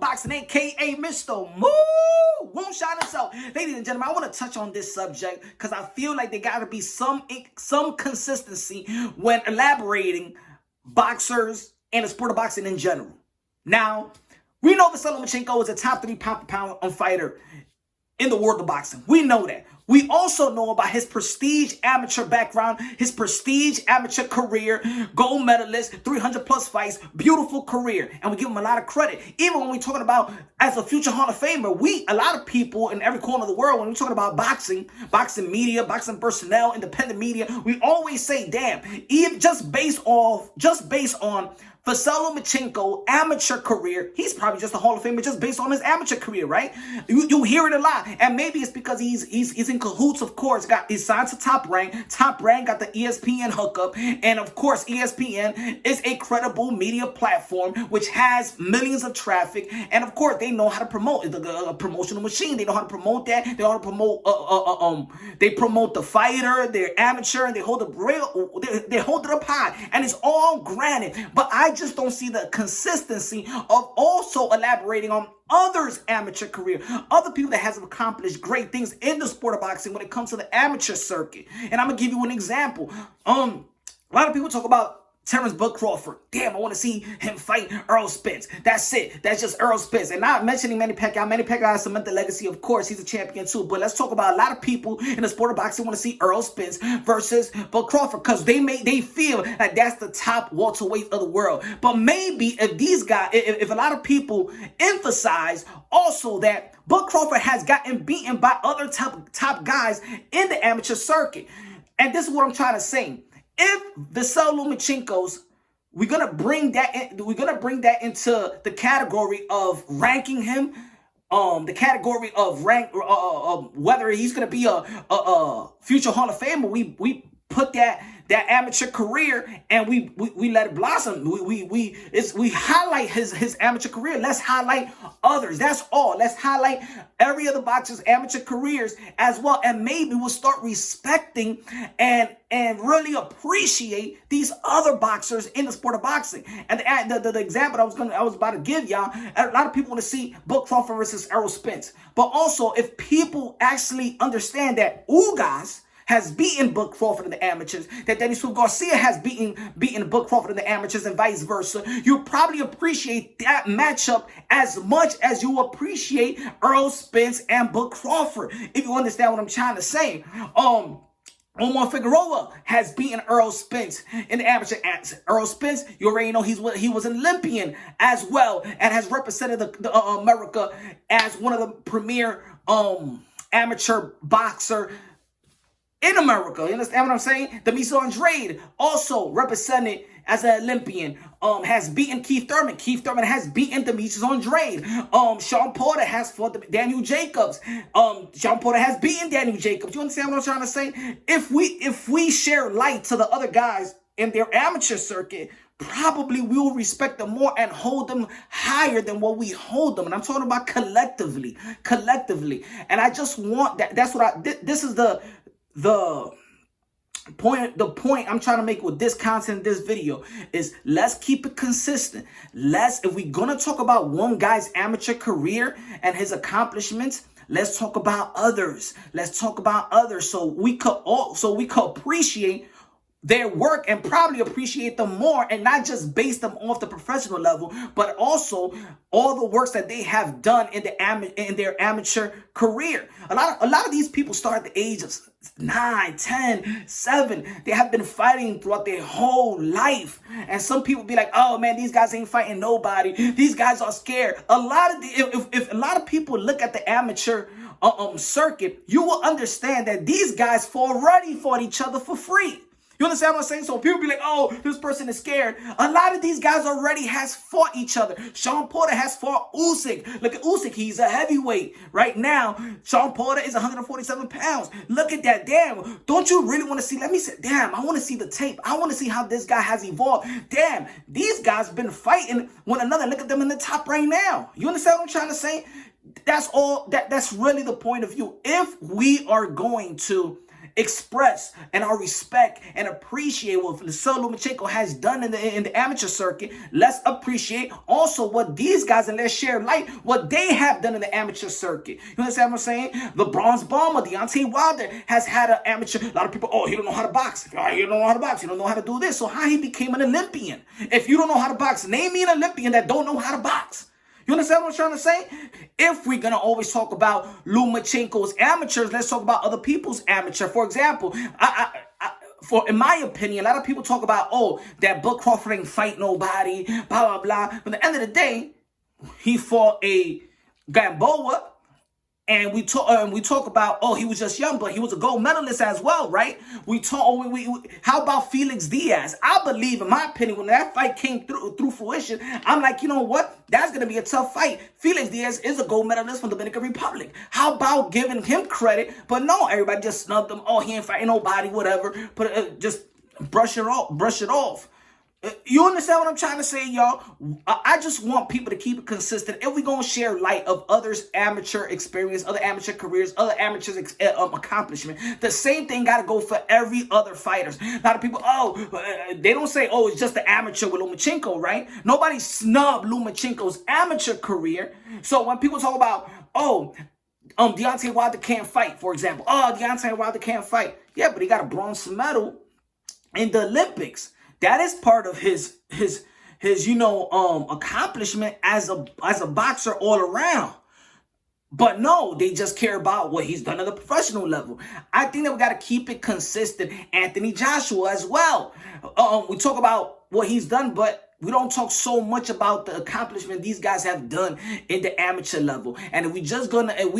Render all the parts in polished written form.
Boxing, aka Mr. Moo Moonshine himself. Ladies and gentlemen, I want to touch on this subject because I feel like there got to be some consistency when elaborating boxers and the sport of boxing in general. Now, we know Vasyl Lomachenko is a top 3 pound-for-pound fighter in the world of boxing. We know that. We also know about his prestige amateur background, his prestige amateur career, gold medalist, 300 plus fights, beautiful career. And we give him a lot of credit. Even when we're talking about as a future Hall of Famer, a lot of people in every corner of the world, when we're talking about boxing media, boxing personnel, independent media, we always say, damn, even just based on Vasyl Lomachenko amateur career, he's probably just a Hall of Famer just based on his amateur career, right? You hear it a lot, and maybe it's because he's in cahoots. Of course, he's signed to Top Rank. Top Rank got the ESPN hookup, and of course, ESPN is a credible media platform which has millions of traffic, and of course, they know how to promote the promotional machine. They know how to promote that. They know how to promote. They promote the fighter, they're amateur, and they hold it up high, and it's all granted. But I just don't see the consistency of also elaborating on others' amateur career, other people that has accomplished great things in the sport of boxing when it comes to the amateur circuit. And I'm gonna give you an example. A lot of people talk about Terrence Bud Crawford. Damn, I want to see him fight Errol Spence. That's it. That's just Errol Spence. And not mentioning Manny Pacquiao. Manny Pacquiao has cemented legacy. Of course, he's a champion too. But let's talk about a lot of people in the sport of boxing want to see Errol Spence versus Bud Crawford because they feel like that's the top welterweight of the world. But maybe if these guys, if a lot of people emphasize also that Bud Crawford has gotten beaten by other top guys in the amateur circuit. And this is what I'm trying to say. If Vasyl Lomachenko's, we're gonna bring that into the category of ranking him, the category of whether he's gonna be a future Hall of Famer. We put that amateur career and we let it blossom. We highlight his amateur career. Let's highlight others. That's all. Let's highlight every other boxer's amateur careers as well, and maybe we'll start respecting and really appreciate these other boxers in the sport of boxing. And the example I was about to give y'all, a lot of people want to see Bud Crawford versus Errol Spence, but also if people actually understand that Ugas has beaten Bud Crawford in the amateurs, that Dennis Swift Garcia has beaten Bud Crawford in the amateurs, and vice versa, you probably appreciate that matchup as much as you appreciate Errol Spence and Bud Crawford, if you understand what I'm trying to say. Omar Figueroa has beaten Errol Spence in the amateur. Errol Spence, you already know he was an Olympian as well, and has represented America as one of the premier amateur boxer in America. You understand what I'm saying? Demetrius Andrade, also represented as an Olympian, has beaten Keith Thurman. Keith Thurman has beaten Demetrius Andrade. Sean Porter has fought Daniel Jacobs. Sean Porter has beaten Daniel Jacobs. You understand what I'm trying to say? If we share light to the other guys in their amateur circuit, probably we will respect them more and hold them higher than what we hold them. And I'm talking about collectively. And I just want that. That's what this is the point I'm trying to make with this content, this video, is let's keep it consistent. If we're gonna talk about one guy's amateur career and his accomplishments, let's talk about others. So we could appreciate their work and probably appreciate them more, and not just base them off the professional level, but also all the works that they have done in their amateur career. A lot of these people start at the age of 9, 10, 7. They have been fighting throughout their whole life. And some people be like, oh man, these guys ain't fighting nobody. These guys are scared. If a lot of people look at the amateur circuit, you will understand that these guys already fought each other for free. You understand what I'm saying? So people be like, oh, this person is scared. A lot of these guys already has fought each other. Sean Porter has fought Usyk. Look at Usyk. He's a heavyweight. Right now, Sean Porter is 147 pounds. Look at that. Damn. Don't you really want to see? Let me say, damn, I want to see the tape. I want to see how this guy has evolved. Damn, these guys been fighting one another. Look at them in the top right now. You understand what I'm trying to say? That's all. That's really the point of view. If we are going to express and our respect and appreciate what Vasyl Lomachenko has done in the amateur circuit, let's appreciate also what these guys, and let's share light what they have done in the amateur circuit. You understand what I'm saying? The bronze bomber, Deontay Wilder, has had an amateur. A lot of people, oh, he don't know how to box. Oh, he don't know how to box. He don't know how to do this. So how he became an Olympian? If you don't know how to box, name me an Olympian that don't know how to box. You understand what I'm trying to say? If we're going to always talk about Lomachenko's amateurs, let's talk about other people's amateur. For example, in my opinion, a lot of people talk about, oh, that Bud Crawford ain't fight nobody, blah, blah, blah. But at the end of the day, he fought a Gamboa. And we talk about, oh, he was just young, but he was a gold medalist as well, right? How about Felix Diaz? I believe, in my opinion, when that fight came through fruition, I'm like, you know what? That's going to be a tough fight. Felix Diaz is a gold medalist from the Dominican Republic. How about giving him credit? But no, everybody just snubbed him. Oh, he ain't fighting nobody, whatever. But just brush it off. You understand what I'm trying to say, y'all? I just want people to keep it consistent. If we're going to share light of others' amateur experience, other amateur careers, other amateurs' accomplishment, the same thing got to go for every other fighters. A lot of people, they don't say, oh, it's just the amateur with Lomachenko, right? Nobody snubbed Lomachenko's amateur career. So when people talk about, Deontay Wilder can't fight, for example. Oh, Deontay Wilder can't fight. Yeah, but he got a bronze medal in the Olympics. That is part of his accomplishment as a boxer all around. But no, they just care about what he's done at the professional level. I think that we got to keep it consistent. Anthony Joshua as well. We talk about what he's done, but we don't talk so much about the accomplishment these guys have done in the amateur level. And we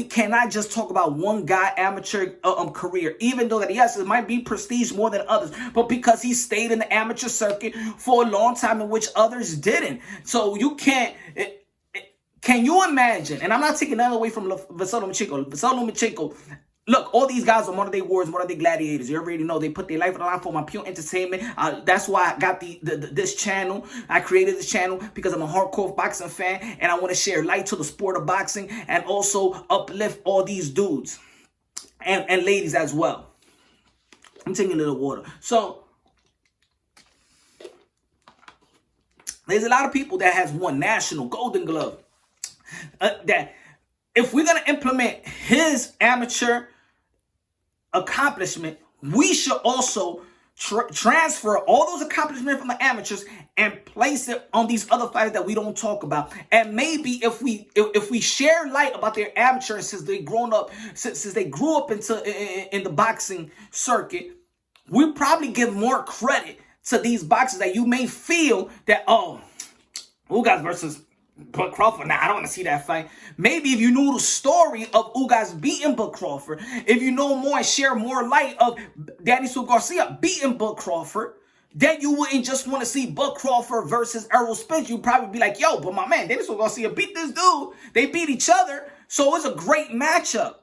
cannot just talk about one guy amateur career, even though that, yes, it might be prestige more than others, but because he stayed in the amateur circuit for a long time in which others didn't. So you can't. Can you imagine? And I'm not taking that away from Vasyl Lomachenko. Vasyl Lomachenko. Look, all these guys are modern-day warriors, modern-day gladiators. You already know they put their life on the line for my pure entertainment. That's why I got this channel. I created this channel because I'm a hardcore boxing fan, and I want to share light to the sport of boxing and also uplift all these dudes and ladies as well. I'm taking a little water. So there's a lot of people that has won national Golden Glove. That if we're going to implement his amateur accomplishment, we should also transfer all those accomplishments from the amateurs and place it on these other fighters that we don't talk about. And maybe if we share light about their amateurs since they grew up in the boxing circuit, we probably give more credit to these boxers that you may feel that, oh, Ugas versus Bud Crawford. Nah, I don't want to see that fight. Maybe if you knew the story of Ugas beating Bud Crawford, if you know more and share more light of Daniel Garcia beating Bud Crawford, then you wouldn't just want to see Bud Crawford versus Errol Spence. You'd probably be like, yo, but my man, Daniel Garcia beat this dude. They beat each other. So it's a great matchup.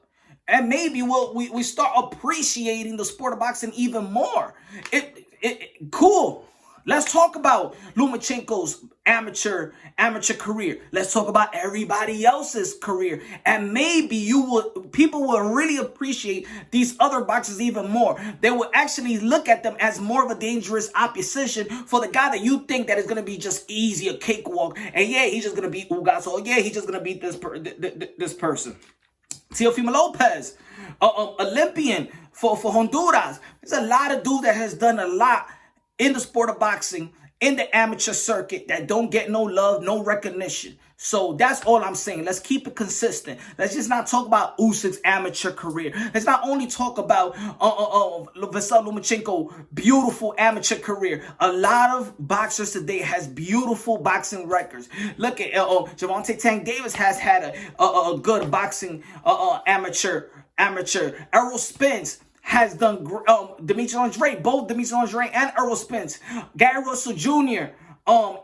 And maybe we start appreciating the sport of boxing even more. Cool. Let's talk about Lomachenko's amateur career. Let's talk about everybody else's career. And maybe people will really appreciate these other boxers even more. They will actually look at them as more of a dangerous opposition for the guy that you think that is going to be just easy, a cakewalk. And yeah, he's just going to beat Ugas. Or yeah, he's just going to beat this person. Teofimo Lopez, Olympian for Honduras. There's a lot of dudes that has done a lot in the sport of boxing, in the amateur circuit, that don't get no love, no recognition. So that's all I'm saying. Let's keep it consistent. Let's just not talk about Usyk's amateur career. Let's not only talk about Vasyl Lomachenko beautiful amateur career. A lot of boxers today has beautiful boxing records. Look at Gervonta Tank Davis has had a good boxing amateur. Errol Spence has done both Demetrius Andre and Errol Spence. Gary Russell Jr.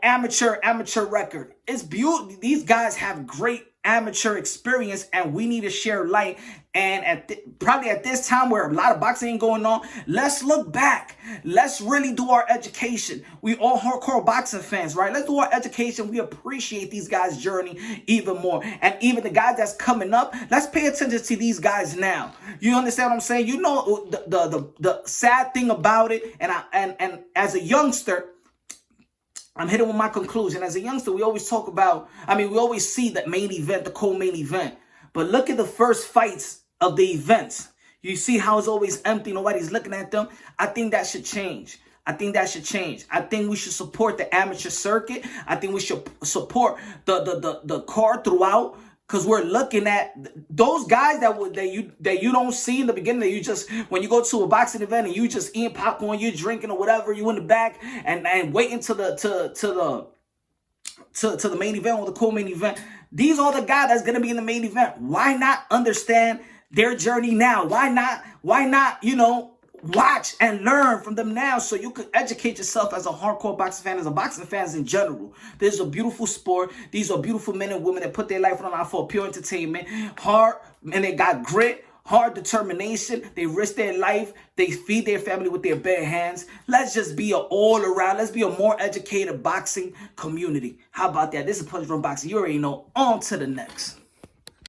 Amateur record. It's beautiful. These guys have great amateur experience, and we need to share light. And probably at this time where a lot of boxing ain't going on, let's look back. Let's really do our education. We all hardcore boxing fans, right? Let's do our education. We appreciate these guys' journey even more. And even the guys that's coming up, let's pay attention to these guys now. You understand what I'm saying? You know the sad thing about it, and as a youngster, I'm hitting with my conclusion. As a youngster, we always talk about, we always see that main event, the co-main event. But look at the first fights of the events. You see how it's always empty. Nobody's looking at them. I think that should change. I think we should support the amateur circuit. I think we should support the card throughout. Because we're looking at those guys that you don't see in the beginning, that you just, when you go to a boxing event and you just eating popcorn, you're drinking or whatever, you in the back and waiting to the main event or the co-main event. These are the guys that's gonna be in the main event. Why not understand their journey now? Why not, watch and learn from them now, so you could educate yourself as a hardcore boxing fan, as a boxing fans in general. This is a beautiful sport. These are beautiful men and women that put their life on the line for pure entertainment. Hard, and they got grit, hard determination. They risk their life. They feed their family with their bare hands. Let's just be an all-around, let's be a more educated boxing community. How about that? This is Punch Drunk Boxing. You already know. On to the next.